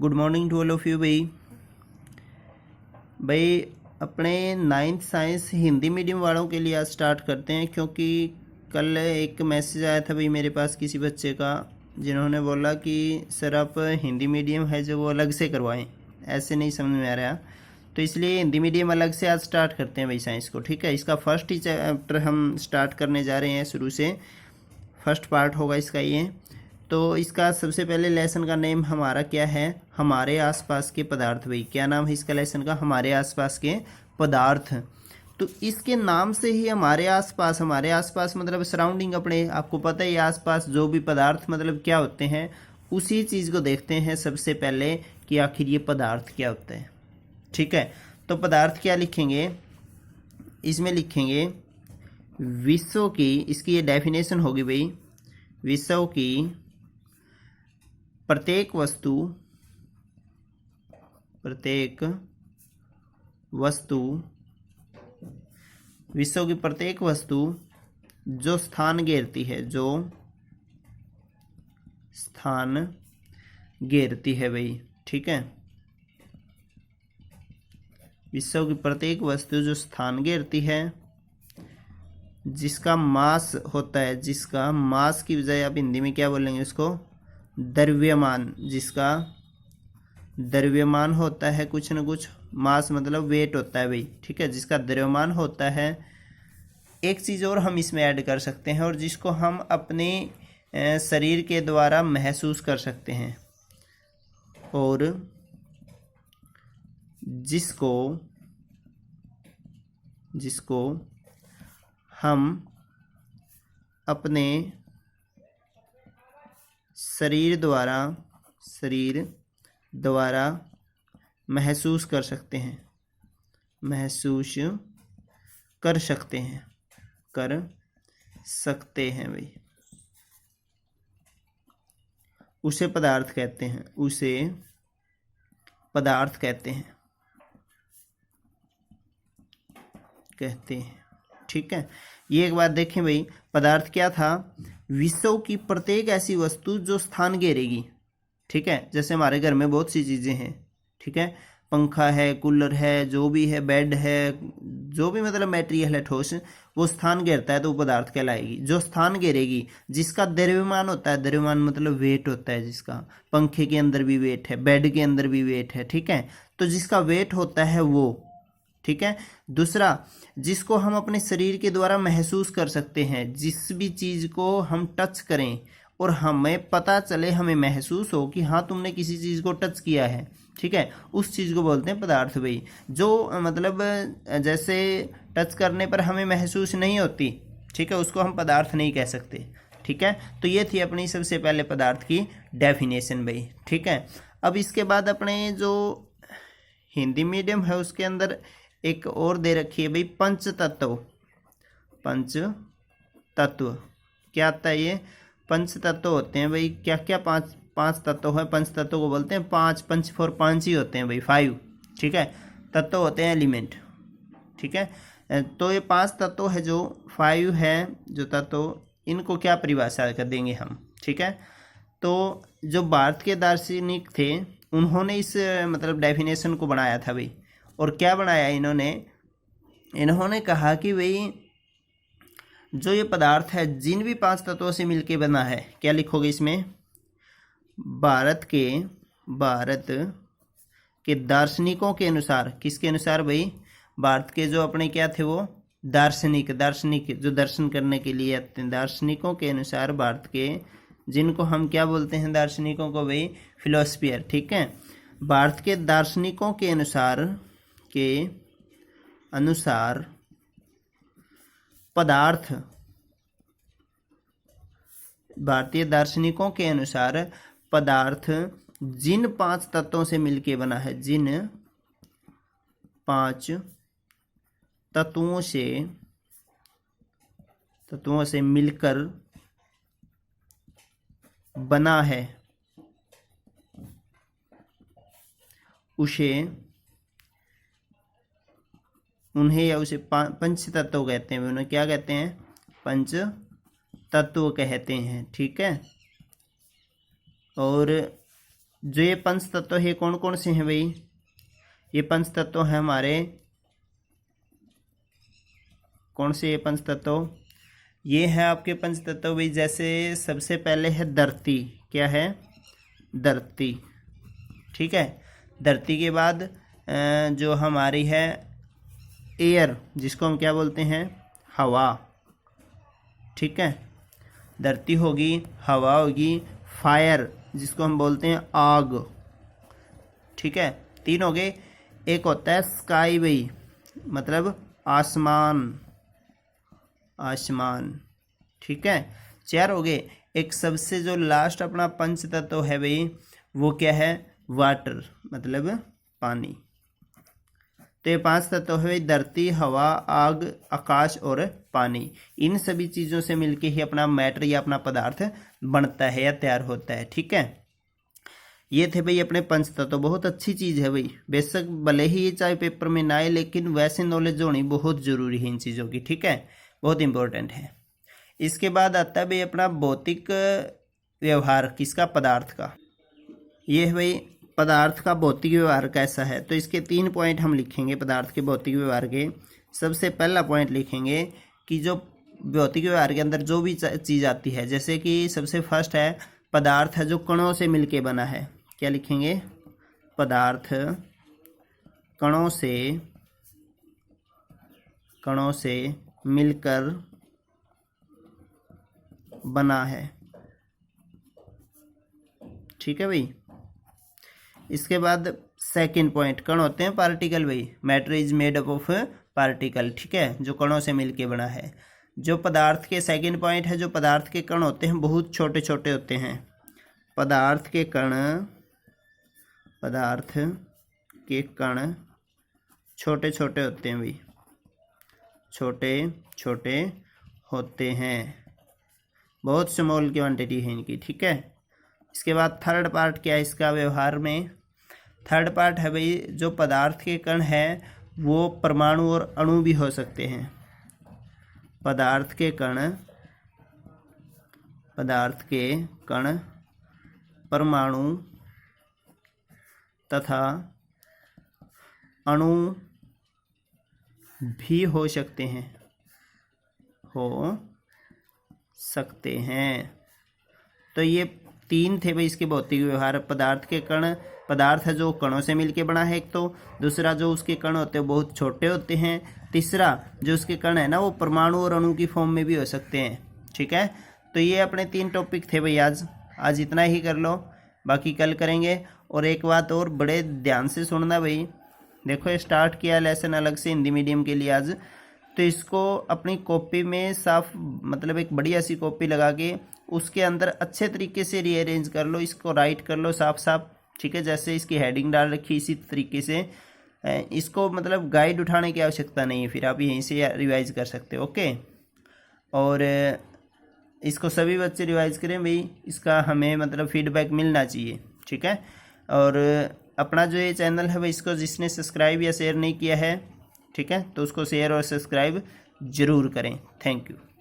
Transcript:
Good morning to all of you भाई अपने 9th science Hindi medium वालों के लिए आज स्टार्ट करते हैं, क्योंकि कल एक मैसेज आया था भाई मेरे पास किसी बच्चे का, जिन्होंने बोला कि सर आप हिंदी मीडियम है जो वो अलग से करवाएं, ऐसे नहीं समझ में आ रहा। तो इसलिए हिंदी मीडियम अलग से आज स्टार्ट करते हैं भाई साइंस को। ठीक है, इसका फर्स्ट ही चैप्टर हम स्टार्ट करने जा रहे हैं, शुरू से फर्स्ट पार्ट होगा इसका ये। तो इसका सबसे पहले लेसन का नेम हमारा क्या है, हमारे आसपास के पदार्थ। भाई क्या नाम है इसका लेसन का, हमारे आसपास के पदार्थ। तो इसके नाम से ही हमारे आसपास मतलब सराउंडिंग, अपने आपको पता है आसपास जो भी पदार्थ मतलब क्या होते हैं, उसी चीज़ को देखते हैं सबसे पहले कि आखिर ये पदार्थ क्या होता है। ठीक है, तो पदार्थ क्या लिखेंगे, इसमें लिखेंगे विश्व की, इसकी ये डेफिनेशन होगी भाई, विश्व की प्रत्येक वस्तु विश्व की प्रत्येक वस्तु जो स्थान घेरती है, भाई। ठीक है, विश्व की प्रत्येक वस्तु जो स्थान घेरती है, जिसका मास होता है, जिसका मास की बजाय आप हिंदी में क्या बोलेंगे उसको, द्रव्यमान, जिसका द्रव्यमान होता है, कुछ न कुछ मास मतलब वेट होता है भाई। ठीक है, जिसका द्रव्यमान होता है। एक चीज़ और हम इसमें ऐड कर सकते हैं, और जिसको हम अपने शरीर के द्वारा महसूस कर सकते हैं, और जिसको हम अपने शरीर द्वारा महसूस कर सकते हैं, भाई। उसे पदार्थ कहते हैं। ठीक है, ये एक बात देखें भाई, पदार्थ क्या था, विश्व की प्रत्येक ऐसी वस्तु जो स्थान घेरेगी। ठीक है, जैसे हमारे घर में बहुत सी चीज़ें हैं। ठीक है, पंखा है, कूलर है, जो भी है, बेड है, जो भी मतलब मटेरियल है ठोस, वो स्थान घेरता है तो वो पदार्थ कहलाएगी। जो स्थान घेरेगी, जिसका द्रव्यमान होता है, द्रव्यमान मतलब वेट होता है, जिसका पंखे के अंदर भी वेट है, बेड के अंदर भी वेट है। ठीक है, तो जिसका वेट होता है वो। ठीक है, दूसरा, जिसको हम अपने शरीर के द्वारा महसूस कर सकते हैं, जिस भी चीज़ को हम टच करें और हमें पता चले, हमें महसूस हो कि हाँ तुमने किसी चीज़ को टच किया है। ठीक है, उस चीज़ को बोलते हैं पदार्थ भाई। जो मतलब जैसे टच करने पर हमें महसूस नहीं होती, ठीक है, उसको हम पदार्थ नहीं कह सकते। ठीक है, तो ये थी अपनी सबसे पहले पदार्थ की डेफिनेशन भाई। ठीक है, अब इसके बाद अपने जो हिंदी मीडियम है उसके अंदर एक और दे रखी है भाई, पंच तत्व। क्या आता है ये, पंच तत्व होते हैं भाई। क्या क्या पांच तत्व है, पंच तत्व को बोलते हैं। पंच फॉर पांच ही होते हैं भाई, 5। ठीक है, तत्व होते हैं एलिमेंट। ठीक है, तो ये 5 तत्व है, जो 5 है जो तत्व, इनको क्या परिभाषा कर देंगे हम। ठीक है, तो जो भारत के दार्शनिक थे, उन्होंने इस मतलब डेफिनेशन को बनाया था भाई। और क्या बनाया इन्होंने कहा कि भाई जो ये पदार्थ है, जिन भी 5 तत्वों से मिलके बना है, क्या लिखोगे इसमें, भारत के दार्शनिकों के अनुसार। किसके अनुसार भाई, भारत के जो अपने क्या थे वो दार्शनिक जो दर्शन करने के लिए आते हैं, दार्शनिकों के अनुसार, भारत के, जिनको हम क्या बोलते हैं दार्शनिकों को भाई, फिलोसफियर। ठीक है, भारत के दार्शनिकों के अनुसार पदार्थ, भारतीय दार्शनिकों के अनुसार पदार्थ जिन 5 तत्वों से मिलके बना है, जिन 5 तत्वों से मिलकर बना है, उसे पंच तत्व कहते हैं। उन्हें क्या कहते हैं, पंच तत्व कहते हैं। ठीक है, और जो ये पंच तत्व है कौन कौन से हैं भाई? ये पंच तत्व हैं हमारे, कौन से ये पंच तत्व? ये है आपके पंच तत्व भाई। जैसे सबसे पहले है धरती, क्या है? धरती, ठीक है। धरती के बाद जो हमारी है एयर, जिसको हम क्या बोलते हैं? हवा, ठीक है। धरती होगी, हवा होगी, फायर जिसको हम बोलते हैं आग, ठीक है। 3 हो गए। एक होता है स्काई भाई, मतलब आसमान, आसमान, ठीक है। 4 हो गए। एक सबसे जो लास्ट अपना पंच तत्व है भाई, वो क्या है? वाटर, मतलब पानी। तो ये 5 तत्व है धरती, हवा, आग, आकाश और पानी। इन सभी चीज़ों से मिलके ही अपना मैटर या अपना पदार्थ बनता है या तैयार होता है, ठीक है। ये थे भाई अपने पंच तत्व। बहुत अच्छी चीज़ है भाई, बेशक भले ही ये चाहे पेपर में ना आए, लेकिन वैसे नॉलेज होनी बहुत ज़रूरी है इन चीज़ों की, ठीक है, बहुत इंपॉर्टेंट है। इसके बाद आता है भाई अपना भौतिक व्यवहार, किसका? पदार्थ का। ये है भाई पदार्थ का भौतिक व्यवहार कैसा है। तो इसके 3 पॉइंट हम लिखेंगे पदार्थ के भौतिक व्यवहार के। सबसे पहला पॉइंट लिखेंगे कि जो भौतिक व्यवहार के अंदर जो भी चीज़ आती है, जैसे कि सबसे फर्स्ट है पदार्थ है जो कणों से मिलके बना है। क्या लिखेंगे? पदार्थ कणों से मिलकर बना है, ठीक है भाई। इसके बाद सेकंड पॉइंट, कण होते हैं पार्टिकल भाई, matter is made up of particle, ठीक है, जो कणों से मिलके बना है। जो पदार्थ के सेकंड पॉइंट है, जो पदार्थ के कण होते हैं बहुत छोटे छोटे होते हैं। पदार्थ के कण छोटे छोटे होते हैं भाई, छोटे छोटे होते हैं, बहुत स्मॉल क्वांटिटी है इनकी, ठीक है। इसके बाद थर्ड पार्ट क्या है इसका व्यवहार में? थर्ड पार्ट है भाई जो पदार्थ के कण है वो परमाणु और अणु भी हो सकते हैं। पदार्थ के कण परमाणु तथा अणु भी हो सकते हैं। तो ये 3 थे भाई इसके भौतिक व्यवहार। पदार्थ के कण, पदार्थ है जो कणों से मिलके बना है एक तो, दूसरा जो उसके कण होते हैं बहुत छोटे होते हैं, तीसरा जो उसके कण है ना वो परमाणु और अणु की फॉर्म में भी हो सकते हैं, ठीक है। तो ये अपने 3 टॉपिक थे भाई आज इतना ही कर लो, बाकी कल करेंगे। और एक बात और बड़े ध्यान से सुनना भाई, देखो ये स्टार्ट किया लेसन अलग से हिंदी मीडियम के लिए आज, तो इसको अपनी कॉपी में साफ, मतलब एक बढ़िया सी कॉपी लगा के उसके अंदर अच्छे तरीके से रीअरेंज कर लो, इसको राइट कर लो साफ साफ, ठीक है। जैसे इसकी हेडिंग डाल रखी इसी तरीके से, इसको मतलब गाइड उठाने की आवश्यकता नहीं है, फिर आप यहीं से रिवाइज कर सकते हो, ओके। और इसको सभी बच्चे रिवाइज करें भाई, इसका हमें मतलब फीडबैक मिलना चाहिए, ठीक है। और अपना जो ये चैनल है भाई, इसको जिसने सब्सक्राइब या शेयर नहीं किया है, ठीक है, तो उसको शेयर और सब्सक्राइब जरूर करें। Thank you.